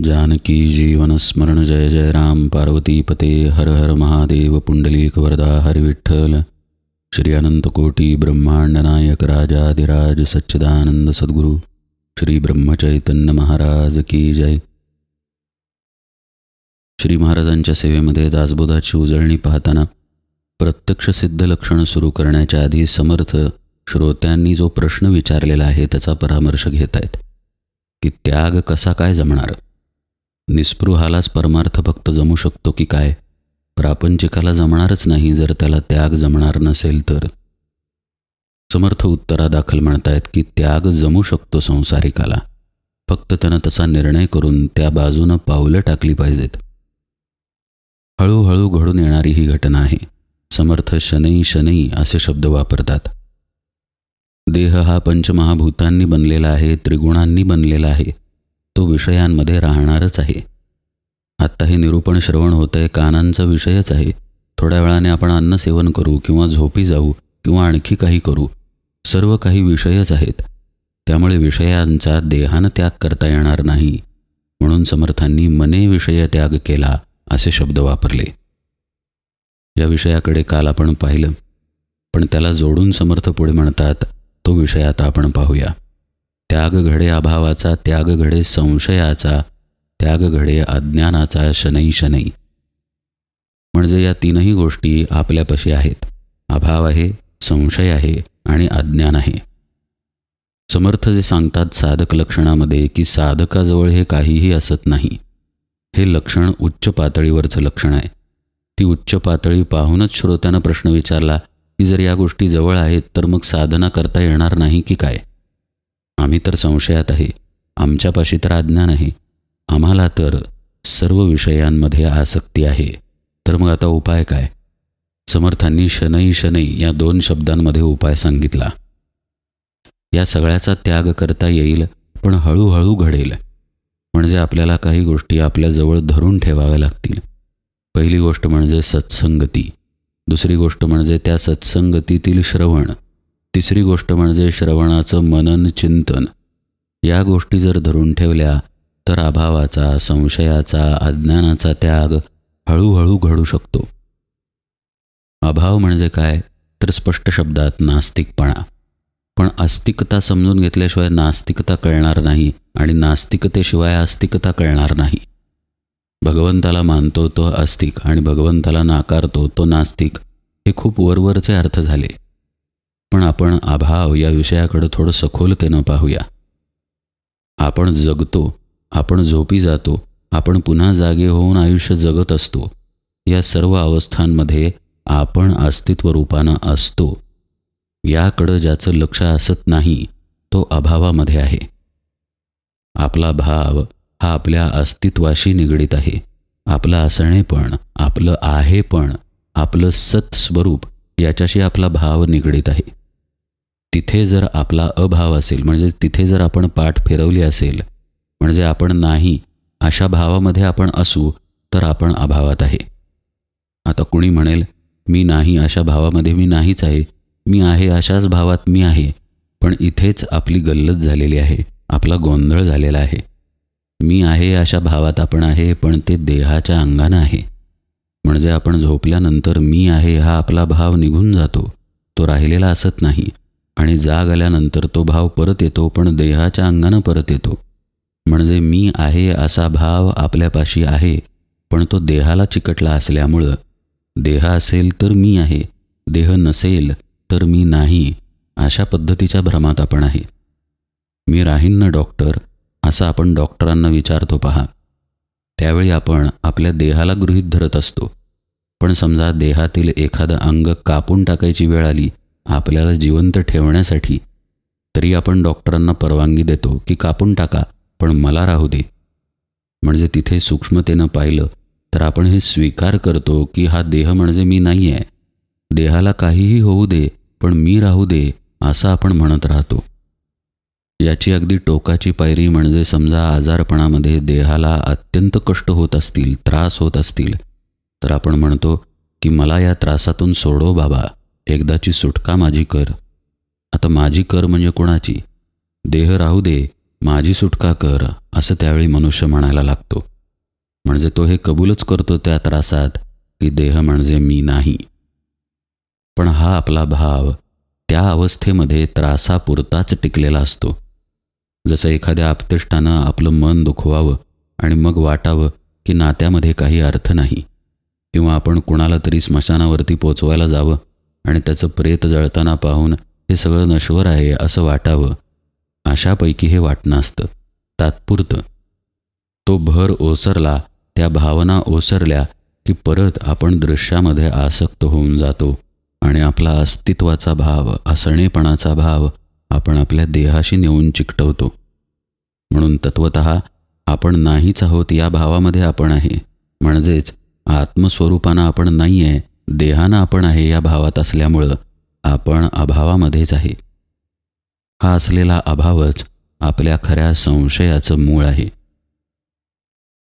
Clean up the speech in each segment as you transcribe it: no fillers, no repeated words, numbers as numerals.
जानकी जीवन स्मरण जय जय राम पार्वतीपते हर हर महादेव पुंडलीक वरदा हरि विठ्ठल श्री अनंत कोटी ब्रह्मांड नायक राजाधिराज सच्चिदानंद सद्गुरु श्री ब्रह्मचैतन्य महाराज की जय. श्री महाराजांच्या सेवेमध्ये दासबोधाची उजळणी पाहताना प्रत्यक्ष सिद्ध लक्षण सुरू करण्याच्या आधी समर्थ श्रोत्यांनी जो प्रश्न विचारलेला आहे त्याचा परामर्श घेत आहेत की त्याग कसा काय जमणार. निस्पृहालाच परमार्थ फक्त जमू शकतो की काय, प्रापंचिकाला जमणारच नाही जर त्याला त्याग जमणार नसेल तर. समर्थ उत्तरादाखल म्हणतायत की त्याग जमू शकतो संसारिकाला, फक्त त्यानं तसा निर्णय करून त्या बाजूनं पावलं टाकली पाहिजेत. हळूहळू घडून येणारी ही घटना आहे. समर्थ शनै शनै असे शब्द वापरतात. देह हा पंचमहाभूतांनी बनलेला आहे, त्रिगुणांनी बनलेला आहे. तो विषयांमध्ये राहणारच आहे. आत्ता हे निरूपण श्रवण होतं आहे, कानांचा विषयच आहे. थोड्या वेळाने आपण अन्न सेवन करू किंवा झोपी जाऊ किंवा आणखी काही करू, सर्व काही विषयच आहेत. त्यामुळे विषयांचा देहानं त्याग करता येणार नाही. म्हणून समर्थांनी मने विषय त्याग केला असे शब्द वापरले. या विषयाकडे काल आपण पाहिलं, पण त्याला जोडून समर्थ पुढे म्हणतात तो विषय आता आपण पाहूया. त्याग घडे अभावाचा, त्याग घडे संशयाचा, त्याग घडे अज्ञानाचा शनै शनै. म्हणजे या तीनही गोष्टी आपल्यापाशी आहेत. अभाव आहे, संशय आहे आणि अज्ञान आहे. समर्थ जे सांगतात साधक लक्षणामध्ये की साधकाजवळ हे काहीही असत नाही. हे लक्षण उच्च पातळीवरचं लक्षण आहे. ती उच्च पातळी पाहूनच श्रोत्यानं प्रश्न विचारला की जर या गोष्टी जवळ आहेत तर मग साधना करता येणार नाही की काय. आम्ही तर संशयात आहे, आमच्यापाशी तर अज्ञान आहे, आम्हाला तर सर्व विषयांमध्ये आसक्ती आहे. तर मग आता उपाय काय. समर्थांनी शनै शनै या 2 शब्दांमध्ये उपाय सांगितला. या सगळ्याचा त्याग करता येईल, पण हळूहळू घडेल. म्हणजे आपल्याला काही गोष्टी आपल्याजवळ धरून ठेवाव्या लागतील. पहिली गोष्ट म्हणजे सत्संगती, दुसरी गोष्ट म्हणजे त्या सत्संगतीतील श्रवण, तिसरी गोष्ट म्हणजे श्रवणाचं मनन चिंतन. या गोष्टी जर धरून ठेवल्या तर अभावाचा, संशयाचा, अज्ञानाचा त्याग हळूहळू घडू शकतो. अभाव म्हणजे काय तर स्पष्ट शब्दात नास्तिकपणा. पण आस्तिकता समजून घेतल्याशिवाय नास्तिकता कळणार नाही आणि नास्तिकतेशिवाय आस्तिकता कळणार नाही. भगवंताला मानतो तो आस्तिक आणि भगवंताला नाकारतो तो नास्तिक, हे खूप वरवरचे अर्थ झाले. पण आपण अभाव या विषयाकडे थोडं सखोलतेनं पाहूया. आपण जगतो, आपण झोपी जातो, आपण पुन्हा जागे होऊन आयुष्य जगत असतो. या सर्व अवस्थांमध्ये आपण अस्तित्व रूपानं असतो. याकडं ज्याचं लक्ष असत नाही तो अभावामध्ये आहे. आपला भाव हा आपल्या अस्तित्वाशी निगडीत आहे. आपलं असणेपण, आपलं आहेपण, आपलं सत्स्वरूप याच्याशी आपला भाव निगडीत आहे. तिथे जर आपला अभाव असेल, म्हणजे तिथे जर आपण पाठ फिरवली असेल, म्हणजे आपण नाही अशा भावामध्ये आपण असू तर आपण अभावात आहे. आता कुणी म्हणेल मी नाही अशा भावामध्ये मी नाहीच आहे, मी आहे अशाच भावात मी आहे. पण इथेच आपली गल्लत झालेली आहे, आपला गोंधळ झालेला आहे. मी आहे अशा भावात आपण आहे, पण ते देहाच्या अंगानं आहे. म्हणजे आपण झोपल्यानंतर मी आहे हा आपला भाव निघून जातो, तो राहिलेला असत नाही. आणि जाग आल्यानंतर तो भाव परत येतो, पण देहाच्या अंगानं परत येतो. म्हणजे मी आहे असा भाव आपल्यापाशी आहे, पण तो देहाला चिकटला असल्यामुळं देह असेल तर मी आहे, देह नसेल तर मी नाही, अशा पद्धतीच्या भ्रमात आपण आहे. मी राहीन ना डॉक्टर असं आपण डॉक्टरांना विचारतो पहा. त्यावेळी आपण आपल्या देहाला गृहीत धरत असतो. पण समजा देहातील एखादं अंग कापून टाकायची वेळ आली आपल्याला जिवंत ठेवण्यासाठी, तरी आपण डॉक्टरांना परवानगी देतो की कापून टाका पण मला राहू दे. म्हणजे तिथे सूक्ष्मतेनं पाहिलं तर आपण हे स्वीकार करतो की हा देह म्हणजे मी नाही आहे, देहाला काहीही होऊ दे पण मी राहू दे असं आपण म्हणत राहतो. याची अगदी टोकाची पायरी म्हणजे समजा आजारपणामध्ये देहाला अत्यंत कष्ट होत असतील, त्रास होत असतील, तर आपण म्हणतो की मला या त्रासातून सोडव बाबा, एकदाची सुटका माझी कर. आता माझी कर म्हणजे कोणाची. देह राहू दे माझी सुटका कर, असं त्यावेळी मनुष्य म्हणायला लागतो. म्हणजे तो हे कबूलच करतो त्या त्रासात की देह म्हणजे मी नाही. पण हा आपला भाव त्या अवस्थेमध्ये त्रासापुरताच टिकलेला असतो. जसं एखाद्या आपतेष्टानं आपलं मन दुखवावं आणि मग वाटावं की नात्यामध्ये काही अर्थ नाही, किंवा आपण कुणाला तरी स्मशानावरती पोचवायला जावं आणि त्याचं प्रेत जळताना पाहून हे सगळं नश्वर आहे असं वाटावं. अशापैकी हे वाटणं असतं, तात्पुरतं. तो भर ओसरला, त्या भावना ओसरल्या की परत आपण दृश्यामध्ये आसक्त होऊन जातो आणि आपला अस्तित्वाचा भाव, असणेपणाचा भाव आपण आपल्या देहाशी नेऊन चिकटवतो. म्हणून तत्वतः आपण नाहीच आहोत या भावामध्ये आपण आहे, म्हणजेच आत्मस्वरूपानं आपण नाही आहे, देहानं आपण आहे या भावात असल्यामुळं आपण अभावामध्येच आहे. हा असलेला अभावच आपल्या खऱ्या संशयाचं मूळ आहे.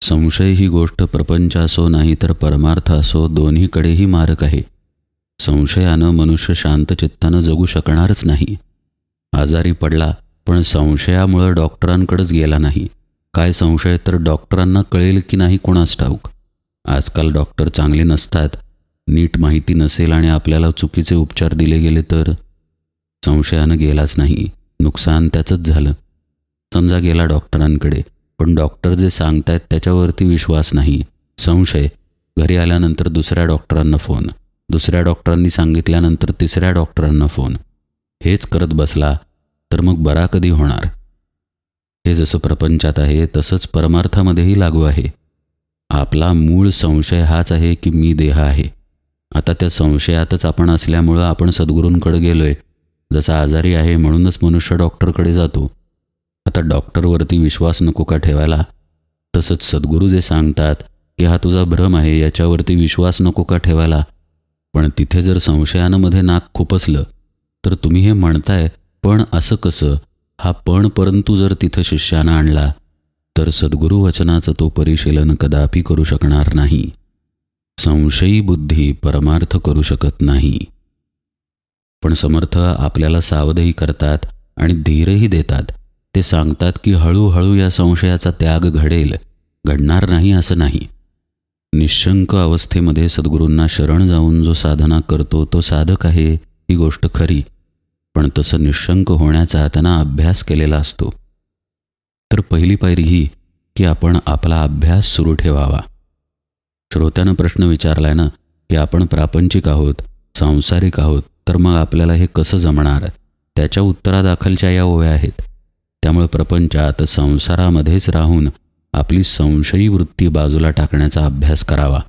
संशय ही गोष्ट प्रपंच असो नाही तर परमार्थ असो, दोन्हीकडेही मारक आहे. संशयानं मनुष्य शांतचित्तानं जगू शकणारच नाही. आजारी पडला पण संशयामुळं डॉक्टरांकडेच गेला नाही. काय संशय तर डॉक्टरांना कळेल की नाही कोणास ठाऊक. आजकाल डॉक्टर चांगले नसतात. नीट माहिती नसेल आणि आपल्याला चुकीचे उपचार दिले गेले तर संशयानं गेलाच नाही, नुकसान त्याचंच झालं. समजा गेला डॉक्टरांकडे, पण डॉक्टर जे सांगतायत त्याच्यावरती विश्वास नाही, संशय. घरी आल्यानंतर दुसऱ्या डॉक्टरांना फोन, दुसऱ्या डॉक्टरांनी सांगितल्यानंतर तिसऱ्या डॉक्टरांना फोन. हेच करत बसला तर मग बरा कधी होणार. हे जसं प्रपंचात आहे तसंच परमार्थामध्येही लागू आहे. आपला मूळ संशय हाच आहे की मी देह आहे. आता त्या संशयातच आपण असल्यामुळं आपण सद्गुरूंकडे गेलोय. जसा आजारी आहे म्हणूनच मनुष्य डॉक्टरकडे जातो. आता डॉक्टरवरती विश्वास नको का ठेवायला? तसंच सद्गुरू जे सांगतात की हा तुझा भ्रम आहे याच्यावरती विश्वास नको का ठेवायला? पण तिथे जर संशयानं मध्ये नाक खुपसलं तर तुम्ही हे म्हणताय पण असं कसं, हा पण परंतु जर तिथं शिष्यानं आणला तर सद्गुरू वचनाचं तो परिशीलन कदापि करू शकणार नाही. संशयी बुद्धी परमार्थ करू शकत नाही. पण समर्थ आपल्याला सावधही करतात आणि धीरही देतात. ते सांगतात की हळूहळू या संशयाचा त्याग घडेल, घडणार नाही असं नाही. निशंक अवस्थेमध्ये सद्गुरूंना शरण जाऊन जो साधना करतो तो साधक आहे, ही गोष्ट खरी. पण तसं निशंक होण्याचा त्यांना अभ्यास केलेला असतो. तर पहिली पायरी ही की आपण आपला अभ्यास सुरू ठेवावा. श्रोत्यानं प्रश्न विचारलाय ना की आपण प्रापंचिक आहोत, सांसारिक आहोत, तर मग आपल्याला हे कसं जमणार? त्याच्या उत्तरादाखलच्या या ओव्या आहेत. त्यामुळे प्रपंचात, संसारामध्येच राहून आपली संशयी वृत्ती बाजूला टाकण्याचा अभ्यास करावा.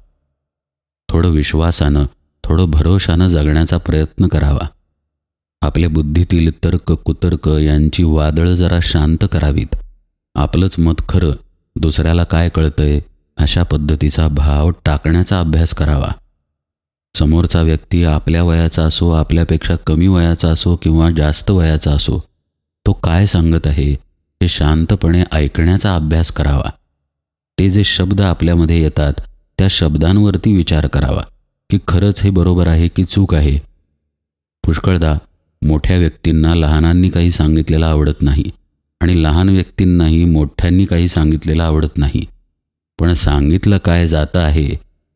थोडं विश्वासानं, थोडं भरोशानं जगण्याचा प्रयत्न करावा. आपल्या बुद्धीतील तर्क कुतर्क यांची वादळं जरा शांत करावीत. आपलंच मत खरं, दुसऱ्याला काय कळतंय अशा पद्धतीचा भाव टाकण्याचा अभ्यास करावा. समोरचा व्यक्ती आपल्या वयाचा असो, आपल्यापेक्षा कमी वयाचा असो किंवा जास्त वयाचा असो, तो काय सांगत आहे हे शांतपणे ऐकण्याचा अभ्यास करावा. ते जे शब्द आपल्यामध्ये येतात त्या शब्दांवरती विचार करावा की खरंच हे बरोबर आहे की चूक आहे. पुष्कळदा मोठ्या व्यक्तींना लहानांनी काही सांगितलेलं आवडत नाही आणि लहान व्यक्तींनाही मोठ्यांनी काही सांगितलेलं आवडत नाही. पण सांगितलं काय जातं आहे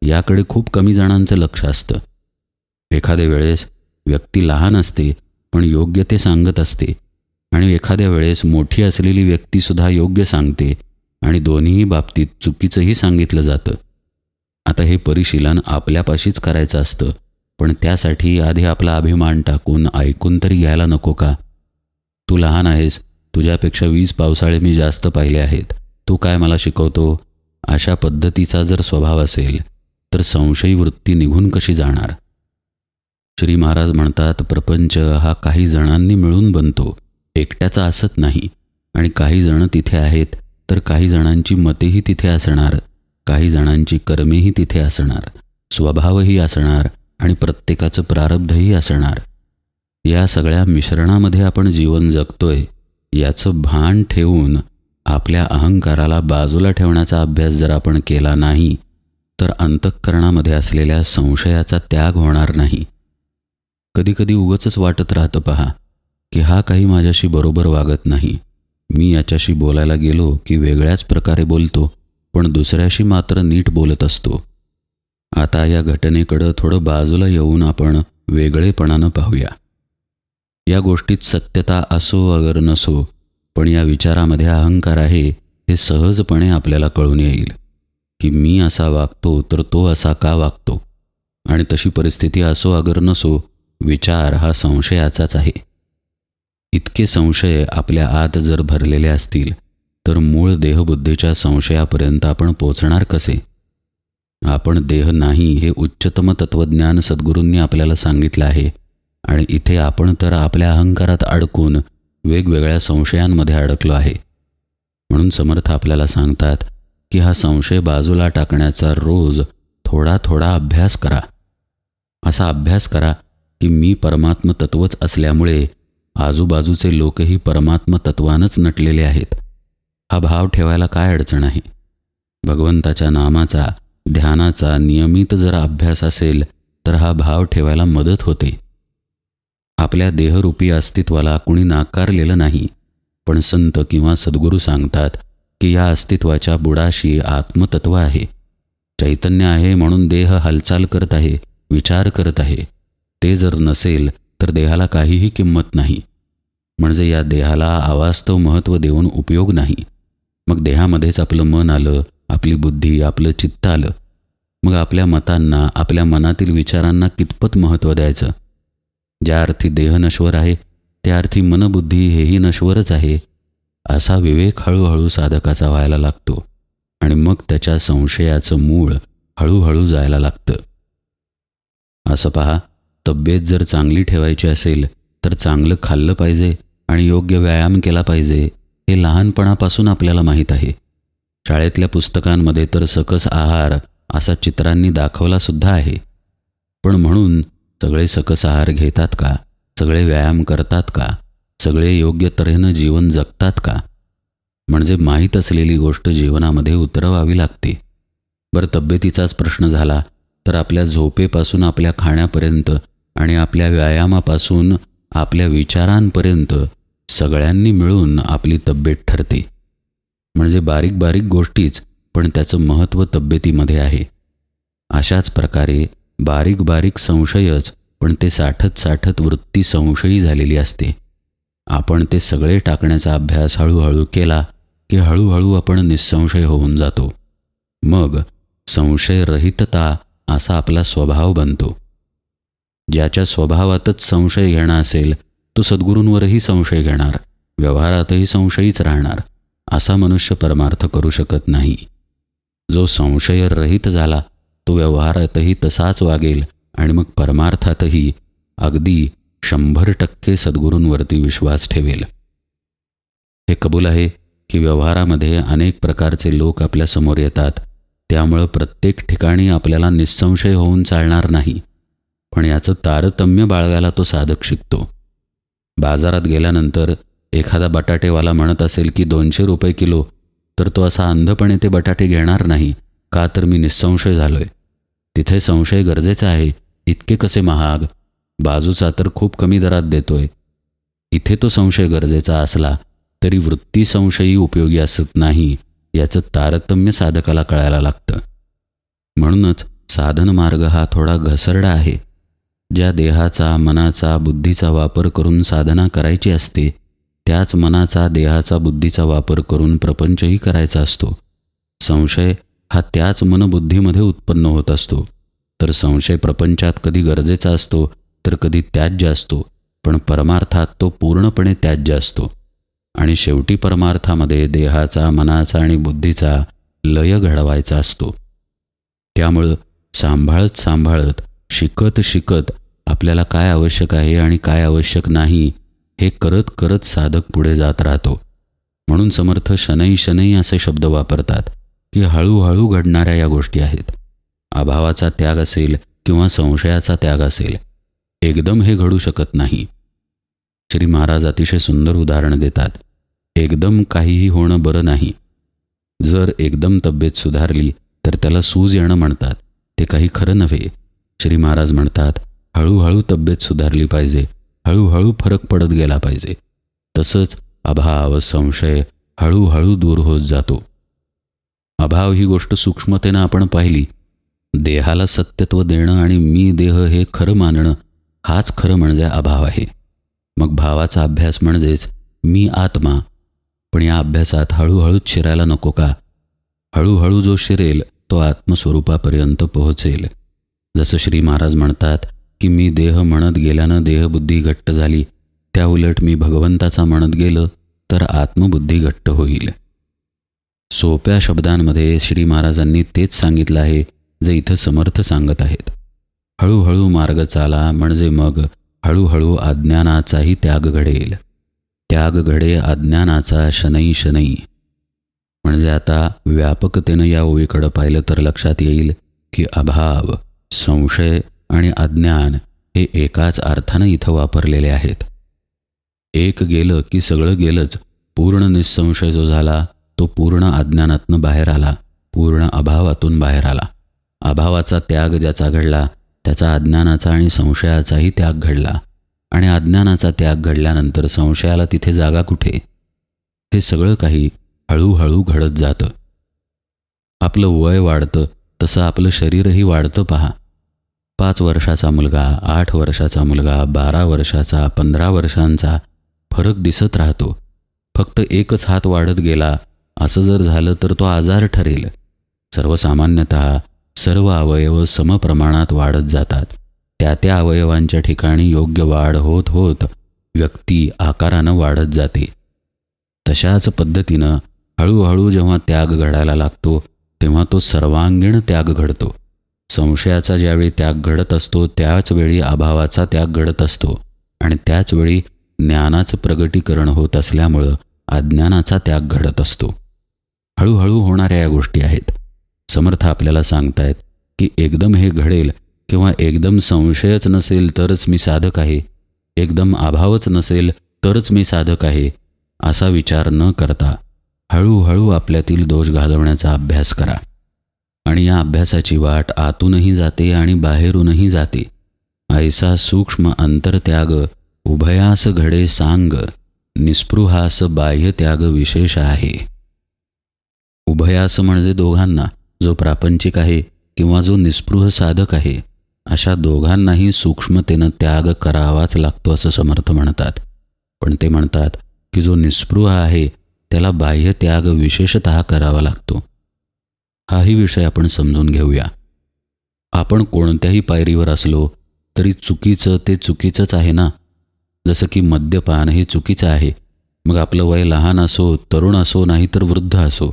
याकडे खूप कमी जणांचं लक्ष असतं. एखाद्या वेळेस व्यक्ती लहान असते पण योग्य ते सांगत असते, आणि एखाद्या वेळेस मोठी असलेली व्यक्तीसुद्धा योग्य सांगते आणि दोन्हीही बाबतीत चुकीचंही सांगितलं जातं. आता हे परिशीलन आपल्यापाशीच करायचं असतं, पण त्यासाठी आधी आपला अभिमान टाकून ऐकून तरी घ्यायला नको का? तू लहान आहेस, तुझ्यापेक्षा 20 पावसाळे मी जास्त पाहिले आहेत, तू काय मला शिकवतो? अशा पद्धतीचा जर स्वभाव असेल तर संशयी वृत्ती निघून कशी जाणार? श्री महाराज म्हणतात, प्रपंच हा काही जणांनी मिळून बनतो, एकट्याचा असत नाही. आणि काही जण तिथे आहेत तर काही जणांची मतेही तिथे असणार, काही जणांची कर्मेही तिथे असणार, स्वभावही असणार आणि प्रत्येकाचं प्रारब्धही असणार. या सगळ्या मिश्रणामध्ये आपण जीवन जगतोय याचं भान ठेवून आपल्या अहंकाराला बाजूला ठेवण्याचा अभ्यास जर आपण केला नाही तर अंतःकरणामध्ये असलेल्या संशयाचा त्याग होणार नाही. कधीकधी उगाचच वाटत राहतं पहा की हा काही माझ्याशी बरोबर वागत नाही, मी याच्याशी बोलायला गेलो की वेगळ्याच प्रकारे बोलतो, पण दुसऱ्याशी मात्र नीट बोलत असतो. आता या घटनेकडं थोडं बाजूला येऊन आपण वेगळेपणानं पाहूया. या गोष्टीत सत्यता असो अगर नसो, पण या विचारामध्ये अहंकार आहे हे सहजपणे आपल्याला कळून येईल की मी असा वागतो तर तो असा का वागतो. आणि तशी परिस्थिती असो अगर नसो, विचार हा संशयाचाच आहे. इतके संशय आपल्या आत जर भरलेले असतील तर मूळ देहबुद्धीच्या संशयापर्यंत आपण पोचणार कसे? आपण देह नाही हे उच्चतम तत्त्वज्ञान सद्गुरूंनी आपल्याला सांगितलं आहे, आणि इथे आपण तर आपल्या अहंकारात अडकून वेगवेगळ्या संशयांमध्ये अडकलो आहे. म्हणून समर्थ आपल्याला सांगतात की हा संशय बाजूला टाकण्याचा रोज थोडा थोडा अभ्यास करा. असा अभ्यास करा की मी परमात्म तत्वच असल्यामुळे आजूबाजूचे लोकही परमात्म तत्वानंच नटलेले आहेत. हा भाव ठेवायला काय अडचण आहे? भगवंताच्या नामाचा, ध्यानाचा नियमित जर अभ्यास असेल तर हा भाव ठेवायला मदत होते. आपल्या देहरूपी अस्तित्वाला कुणी नाकारलेलं नाही, पण संत किंवा सद्गुरू सांगतात की या अस्तित्वाच्या बुडाशी आत्मतत्व आहे. चैतन्य आहे म्हणून देह हालचाल करत आहे, विचार करत आहे. ते जर नसेल तर देहाला काहीही किंमत नाही. म्हणजे या देहाला अवास्तव महत्त्व देऊन उपयोग नाही. मग देहामध्येच आपलं मन आलं, आपली बुद्धी, आपलं चित्त आलं. मग आपल्या मतांना, आपल्या मनातील विचारांना कितपत महत्त्व द्यायचं? ज्या अर्थी देह नश्वर आहे त्या अर्थी मनबुद्धी हेही नश्वरच आहे, असा विवेक हळूहळू साधकाचा व्हायला लागतो. आणि मग त्याच्या संशयाचं मूळ हळूहळू जायला लागतं. असं पहा, तब्येत जर चांगली ठेवायची असेल तर चांगलं खाल्लं पाहिजे आणि योग्य व्यायाम केला पाहिजे, हे लहानपणापासून आपल्याला माहीत आहे. शाळेतल्या पुस्तकांमध्ये तर सकस आहार असा चित्रांनी दाखवलासुद्धा आहे. पण म्हणून सगळे सकस आहार घेतात का? सगळे व्यायाम करतात का? सगळे योग्य तऱ्हेनं जीवन जगतात का? म्हणजे माहीत असलेली गोष्ट जीवनामध्ये उतरवावी लागते. बरं, तब्येतीचाच प्रश्न झाला तर आपल्या झोपेपासून आपल्या खाण्यापर्यंत आणि आपल्या व्यायामापासून आपल्या विचारांपर्यंत सगळ्यांनी मिळून आपली तब्येत ठरते. म्हणजे बारीक बारीक गोष्टीच, पण त्याचं महत्त्व तब्येतीमध्ये आहे. अशाच प्रकारे बारीक बारीक संशयच, पण ते साठत साठत वृत्ती संशयी झालेली असते. आपण ते सगळे टाकण्याचा अभ्यास हळूहळू केला की हळूहळू आपण निसंशय होऊन जातो. मग संशयरहितता असा आपला स्वभाव बनतो. ज्याच्या स्वभावातच संशय घेणं असेल तो सद्गुरूंवरही संशय घेणार, व्यवहारातही संशयीच राहणार. असा मनुष्य परमार्थ करू शकत नाही. जो संशयरहित झाला तो व्यवहारातही तसाच वागेल आणि मग परमार्थातही अगदी 100% सद्गुरूंवरती विश्वास ठेवेल. हे कबूल आहे की व्यवहारामध्ये अनेक प्रकारचे लोक आपल्या समोर येतात, त्यामुळं प्रत्येक ठिकाणी आपल्याला निसंशय होऊन चालणार नाही. पण याचं तारतम्य बाळगायला तो साधक शिकतो. बाजारात गेल्यानंतर एखादा बटाटेवाला म्हणत असेल की 200 रुपये किलो, तर तो असा अंधपणे ते बटाटे घेणार नाही. का तर मी निसंशय झालोय. तिथे संशय गरजेचा आहे. इतके कसे महाग? बाजूचा तर खूप कमी दरात देतोय. इथे तो संशय गरजेचा असला तरी वृत्ती संशयी उपयोगी असत नाही, याचं तारतम्य साधकाला कळायला लागतं. म्हणूनच साधन मार्ग हा थोडा घसरडा आहे. ज्या देहाचा, मनाचा, बुद्धीचा वापर करून साधना करायची असते, त्याच मनाचा, देहाचा, बुद्धीचा वापर करून प्रपंचही करायचा असतो. संशय हा त्याच मनबुद्धीमध्ये उत्पन्न होत असतो. तर संशय प्रपंचात कधी गरजेचा असतो तर कधी त्याज्य असतो, पण परमार्थात तो पूर्णपणे त्याज्य असतो. आणि शेवटी परमार्थामध्ये देहाचा, मनाचा आणि बुद्धीचा लय घडवायचा असतो. त्यामुळं सांभाळत सांभाळत, शिकत शिकत आपल्याला काय आवश्यक आहे आणि काय आवश्यक नाही हे करत करत साधक पुढे जात राहतो. म्हणून समर्थ शनै शनै असे शब्द वापरतात की हळूहळू घडणाऱ्या या गोष्टी आहेत. अभावाचा त्याग असेल किंवा संशयाचा त्याग असेल, एकदम हे घडू शकत नाही. श्री महाराज अतिशय सुंदर उदाहरण देतात. एकदम काहीही होणं बरं नाही. जर एकदम तब्येत सुधारली तर त्याला सूज येणं म्हणतात. ते काही खरं नव्हे. श्री महाराज म्हणतात हळूहळू तब्येत सुधारली पाहिजे, हळूहळू फरक पडत गेला पाहिजे. तसंच अभाव संशय हळूहळू दूर होत जातो. अभाव ही गोष्ट सूक्ष्मतेनं आपण पाहिली. देहाला सत्यत्व देणं आणि मी देह हे खरं मानणं हाच खरं म्हणजे अभाव आहे. मग भावाचा अभ्यास म्हणजेच मी आत्मा. पण या अभ्यासात हळूहळूच शिरायला नको का? हळूहळू जो शिरेल तो आत्मस्वरूपापर्यंत पोहोचेल. जसं श्री महाराज म्हणतात की मी देह म्हणत गेल्यानं देहबुद्धी घट्ट झाली, त्या उलट मी भगवंताचा म्हणत गेलं तर आत्मबुद्धी घट्ट होईल. सोप्या शब्दांमध्ये श्री महाराजांनी तेच सांगितलं आहे जे इथं समर्थ सांगत आहेत. हळूहळू मार्ग चाला म्हणजे मग हळूहळू अज्ञानाचाही त्याग घडेल. त्याग घडे अज्ञानाचा शनै शनै. म्हणजे आता व्यापकतेनं या ओळीकडं पाहिलं तर लक्षात येईल की अभाव संशय आणि अज्ञान हे एकाच अर्थानं इथं वापरलेले आहेत. एक गेलं की सगळं गेलंच. पूर्ण निसंशय जो झाला तो पूर्ण अज्ञानातनं बाहेर आला, पूर्ण अभावातून बाहेर आला. अभावाचा त्याग ज्याचा घडला त्याचा अज्ञानाचा आणि संशयाचाही त्याग घडला. आणि अज्ञानाचा त्याग घडल्यानंतर संशयाला तिथे जागा कुठे? हे सगळं काही हळूहळू घडत जातं. आपलं वय वाढतं तसं आपलं शरीरही वाढतं पहा. 5 वर्षाचा मुलगा, 8 वर्षाचा मुलगा, 12 वर्षाचा, 15 वर्षांचा फरक दिसत राहतो. फक्त एकच हात वाढत गेला असं जर झालं तर तो आजार ठरेल. सर्वसामान्यतः सर्व अवयव समप्रमाणात वाढत जातात. त्या अवयवांच्या ठिकाणी योग्य वाढ होत होत व्यक्ती आकारानं वाढत जाते. तशाच पद्धतीनं हळूहळू जेव्हा त्याग घडायला लागतो तेव्हा तो सर्वांगीण त्याग घडतो. संशयाचा ज्यावेळी त्याग घडत असतो त्याच वेळी अभावाचा त्याग घडत असतो आणि त्याच वेळी ज्ञानाचं प्रगटीकरण होत असल्यामुळं अज्ञानाचा त्याग घडत असतो. हळूहळू होणाऱ्या या गोष्टी आहेत. समर्थ आपल्याला सांगतायत की एकदम हे घडेल किंवा एकदम संशयच नसेल तरच मी साधक आहे, एकदम अभावच नसेल तरच मी साधक आहे, असा विचार न करता हळूहळू आपल्यातील दोष घालवण्याचा अभ्यास करा. आणि या अभ्यासाची वाट आतूनही जाते आणि बाहेरूनही जाते. ऐसा सूक्ष्म अंतरत्याग उभयास घडे सांग, निस्पृहास बाह्य त्याग विशेष आहे. उभयास म्हणजे दोघांना, जो प्रापंचिक आहे किंवा जो निस्पृह साधक आहे, अशा दोघांनाही सूक्ष्मतेनं त्याग करावाच लागतो असं समर्थ म्हणतात. पण ते म्हणतात की जो निस्पृह आहे त्याला बाह्य त्याग विशेषतः करावा लागतो. हाही विषय आपण समजून घेऊया. आपण कोणत्याही पायरीवर असलो तरी चुकीचं ते चुकीचंच आहे ना. जसं की मद्यपान हे चुकीचं आहे, मग आपलं वय लहान असो, तरुण असो, नाहीतर वृद्ध असो.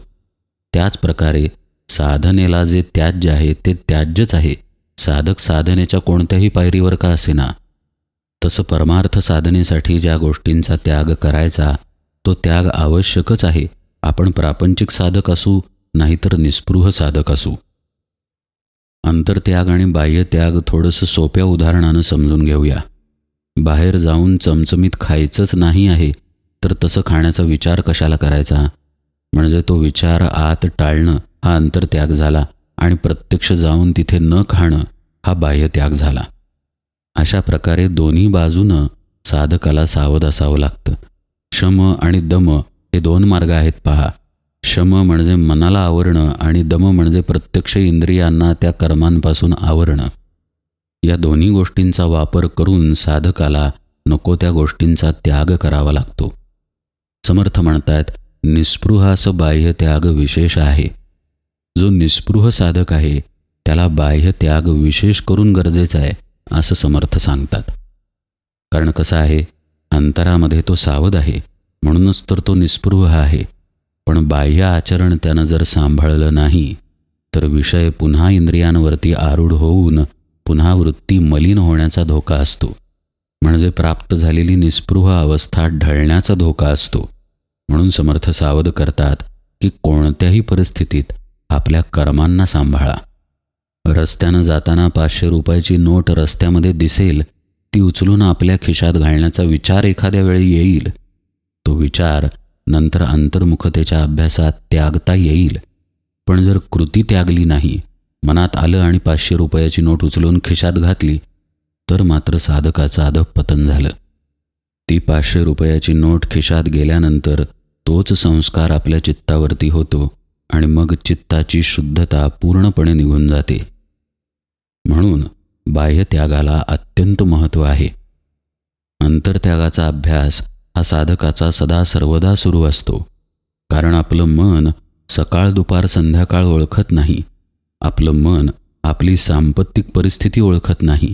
त्याच प्रकारे साधनेला जे त्याज्य आहे ते त्याज्यच आहे, साधक साधनेच्या कोणत्याही पायरीवर का असेना. तसं परमार्थ साधनेसाठी ज्या गोष्टींचा त्याग करायचा तो त्याग आवश्यकच आहे. आपण प्रापंचिक साधक असू नाहीतर निस्पृह साधक असू. अंतरत्याग आणि बाह्य त्याग थोडंसं सोप्या उदाहरणानं समजून घेऊया. बाहेर जाऊन चमचमीत खायचंच नाही आहे तर तसं खाण्याचा विचार कशाला करायचा? म्हणजे तो विचार आत टाळणं हा अंतरत्याग झाला आणि प्रत्यक्ष जाऊन तिथे न खाणं हा बाह्य त्याग झाला. अशा प्रकारे दोन्ही बाजूनं साधकाला सावध असावं लागतं. शम आणि दम हे 2 मार्ग आहेत पहा. शम म्हणजे मनाला आवरणं आणि दम म्हणजे प्रत्यक्ष इंद्रियांना त्या कर्मांपासून आवरणं. या दोन्ही गोष्टींचा वापर करून साधकाला नको त्या गोष्टींचा त्याग करावा लागतो. समर्थ म्हणतात निस्पृहास बाह्य त्याग विशेष आहे. जो निस्पृह साधक आहे त्याला बाह्य त्याग विशेष करून गरजेचा आहे असं समर्थ सांगतात. कारण कसं आहे, अंतरामध्ये तो सावध आहे म्हणूनच तर तो निस्पृह आहे. पण बाह्य आचरण त्यानं जर सांभाळलं नाही तर विषय पुन्हा इंद्रियांवरती आरूढ होऊन पुन्हा वृत्ती मलिन होण्याचा धोका असतो. म्हणजे प्राप्त झालेली निस्पृह अवस्था ढळण्याचा धोका असतो. म्हणून समर्थ सावध करतात की कोणत्याही परिस्थितीत आपल्या कर्मांना सांभाळा. रस्त्यानं जाताना 500 रुपयाची नोट रस्त्यामध्ये दिसेल, ती उचलून आपल्या खिशात घालण्याचा विचार एखाद्या वेळी येईल. तो विचार नंतर अंतर्मुखतेच्या अभ्यासात त्यागता येईल. पण जर कृती त्यागली नाही, मनात आलं आणि 500 रुपयाची नोट उचलून खिशात घातली, तर मात्र साधकाचं अधःपतन झालं. ती 500 रुपयाची नोट खिशात गेल्यानंतर तोच संस्कार आपल्या चित्तावरती होतो आणि मग चित्ताची शुद्धता पूर्णपणे निघून जाते. म्हणून बाह्य त्यागाला अत्यंत महत्त्व आहे. अंतर्त्यागाचा अभ्यास हा साधकाचा सदा सर्वदा सुरू असतो. कारण आपलं मन सकाळ दुपार संध्याकाळ ओळखत नाही. आपलं मन आपली सांपत्तिक परिस्थिती ओळखत नाही.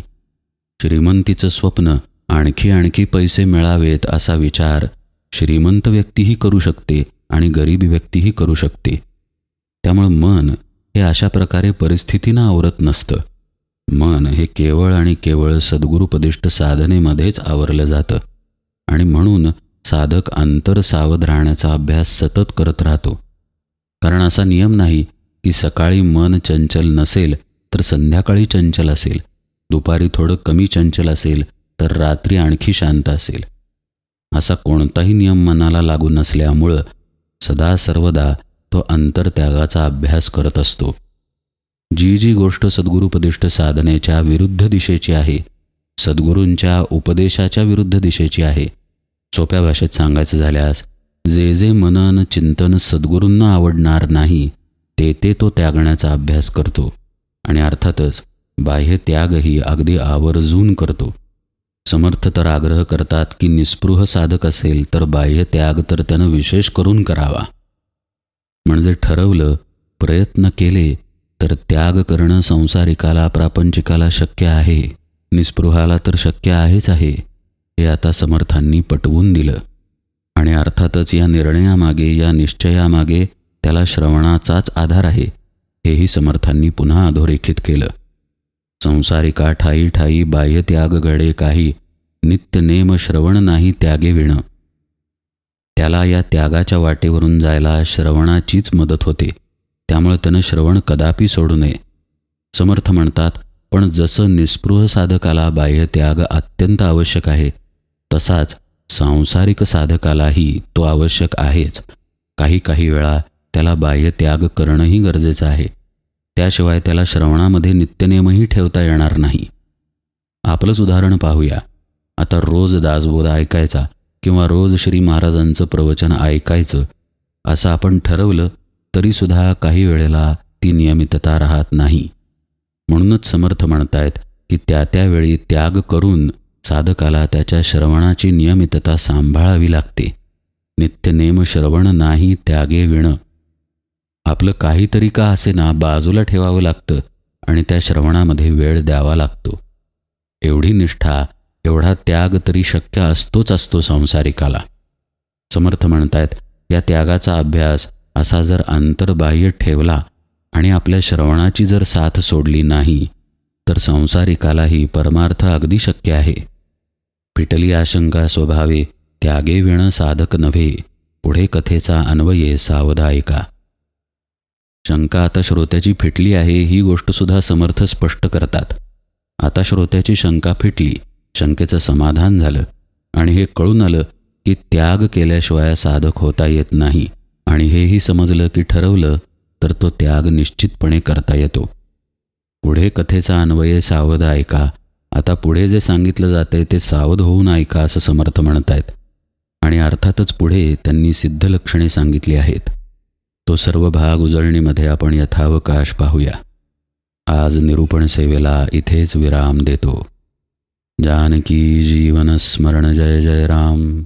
श्रीमंतीचं स्वप्न आणखी पैसे मिळावेत असा विचार श्रीमंत व्यक्तीही करू शकते आणि गरीब व्यक्तीही करू शकते. त्यामुळे मन हे अशा प्रकारे परिस्थितीनं आवरत नसतं. मन हे केवळ आणि केवळ सद्गुरुपदिष्ट साधनेमध्येच आवरलं जातं आणि म्हणून साधक अंतर सावध राहण्याचा अभ्यास सतत करत राहतो. कारण असा नियम नाही की सकाळी मन चंचल नसेल तर संध्याकाळी चंचल असेल, दुपारी थोडं कमी चंचल असेल तर रात्री आणखी शांत असेल. असा कोणताही नियम मनाला लागू नसल्यामुळं सदा सर्वदा तो अंतर्त्यागाचा अभ्यास करत असतो. जी गोष्ट सद्गुरुपदिष्ट साधनेच्या विरुद्ध दिशेची आहे, सद्गुरूंच्या उपदेशाच्या विरुद्ध दिशेची आहे, सोप्या भाषेत सांगायचं झाल्यास जे मनन चिंतन सद्गुरूंना आवडणार नाही ते तो त्यागण्याचा अभ्यास करतो आणि अर्थातच बाह्य त्यागही अगदी आवर्जून करतो. समर्थ तर आग्रह करतात की निस्पृह साधक असेल तर बाह्य त्याग तर त्यानं विशेष करून करावा. म्हणजे ठरवलं, प्रयत्न केले तर त्याग करणं संसारिकाला प्रापंचिकाला शक्य आहे, निस्पृहाला तर शक्य आहेच आहे, हे आता समर्थांनी पटवून दिलं. आणि अर्थातच या निर्णयामागे, या निश्चयामागे त्याला श्रवणाचाच आधार आहे, हेही समर्थांनी पुन्हा अधोरेखित केलं. संसारिका ठाई ठाई बाह्य त्याग घडे काही, नित्य नेम श्रवण नाही त्यागे विण. त्याला या त्यागाच्या वाटेवरून जायला श्रवणाचीच मदत होते. त्यामुळे त्यानं श्रवण कदापि सोडू नये. समर्थ म्हणतात, पण जसं निस्पृह साधकाला बाह्य त्याग अत्यंत आवश्यक आहे, तसाच सांसारिक साधकालाही तो आवश्यक आहेच. काही वेळा त्याला बाह्य त्याग करणंही गरजेचं आहे. त्याशिवाय त्याला श्रवणामध्ये नित्यनेमही ठेवता येणार नाही. आपलंच उदाहरण पाहूया. आता रोज दासबोध ऐकायचा किंवा रोज श्री महाराजांचं प्रवचन ऐकायचं असं आपण ठरवलं तरीसुद्धा काही वेळेला ती नियमितता राहत नाही. म्हणूनच समर्थ म्हणतायत की त्यावेळी त्याग करून साधकाला त्याच्या श्रवणाची नियमितता सांभाळावी लागते. नित्यनेम श्रवण नाही त्यागे विण. आपलं काहीतरी का असेना बाजूला ठेवावं लागतं आणि त्या श्रवणामध्ये वेळ द्यावा लागतो. एवढी निष्ठा, एवढा त्याग तरी शक्य असतो संसारिकाला. समर्थ म्हणतायत, या त्यागाचा अभ्यास असा जर अंतर्बाह्य ठेवला आणि आपल्या श्रवणाची जर साथ सोडली नाही तर संसारिकालाही परमार्थ अगदी शक्य आहे. फिटली आशंका स्वभावे त्यागे विण साधक नव्हे, पुढे कथेचा अन्वये सावधायिका. शंका आता श्रोत्याची फिटली आहे ही गोष्टसुद्धा समर्थ स्पष्ट करतात. आता श्रोत्याची शंका फिटली, शंकेचं समाधान झालं आणि हे कळून आलं की त्याग केल्याशिवाय साधक होता येत नाही आणि हेही समजलं की ठरवलं तर तो त्याग निश्चितपणे करता येतो. पुढे कथेचा अन्वये सावध ऐका. आता पुढे जे सांगितलं जातंय ते सावध होऊन ऐका असं समर्थ म्हणतायत. आणि अर्थातच पुढे त्यांनी सिद्ध लक्षणे सांगितली आहेत. तो सर्व भाग उजळणीमध्ये आपण यथावकाश पाहूया. आज निरूपण सेवेला इथेच विराम देतो. जानकी जीवन स्मरण जय जय राम.